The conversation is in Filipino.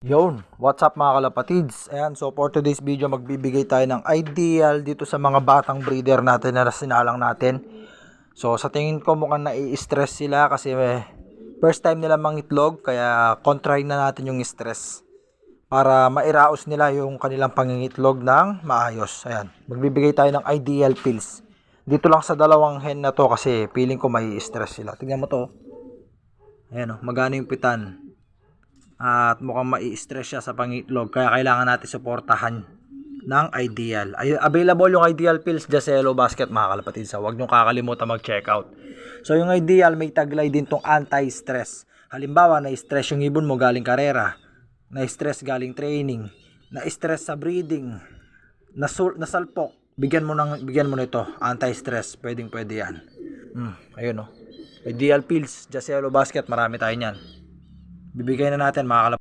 Yun, what's up mga kalapatids? Ayan, so for today's video, magbibigay tayo ng ideal dito sa mga batang breeder natin na sinalang natin. So sa tingin ko mukhang nai-stress sila kasi first time nila mangitlog, kaya kontrahin na natin yung stress para mairaos nila yung kanilang pangingitlog ng maayos. Ayan, magbibigay tayo ng ideal pills. Dito lang sa dalawang hen na to kasi feeling ko may stress sila. Tingnan mo to. Ayan o, magana yung pitan. At mukhang mai-stress siya sa pangitlog, kaya kailangan natin suportahan ng ideal. Available yung ideal pills dyan sa Yellow Basket mga kalapatid. So huwag nyo kakalimutan mag-check out. So yung ideal may taglay din tong anti-stress. Halimbawa na-stress yung ibon mo galing karera, na-stress galing training, na-stress sa breeding, nasalpok, bigyan mo nito anti-stress. Pwede yan. Ayun o, ideal pills dyan sa Yellow Basket, marami tayo niyan. Bibigay na natin mga kalapatid.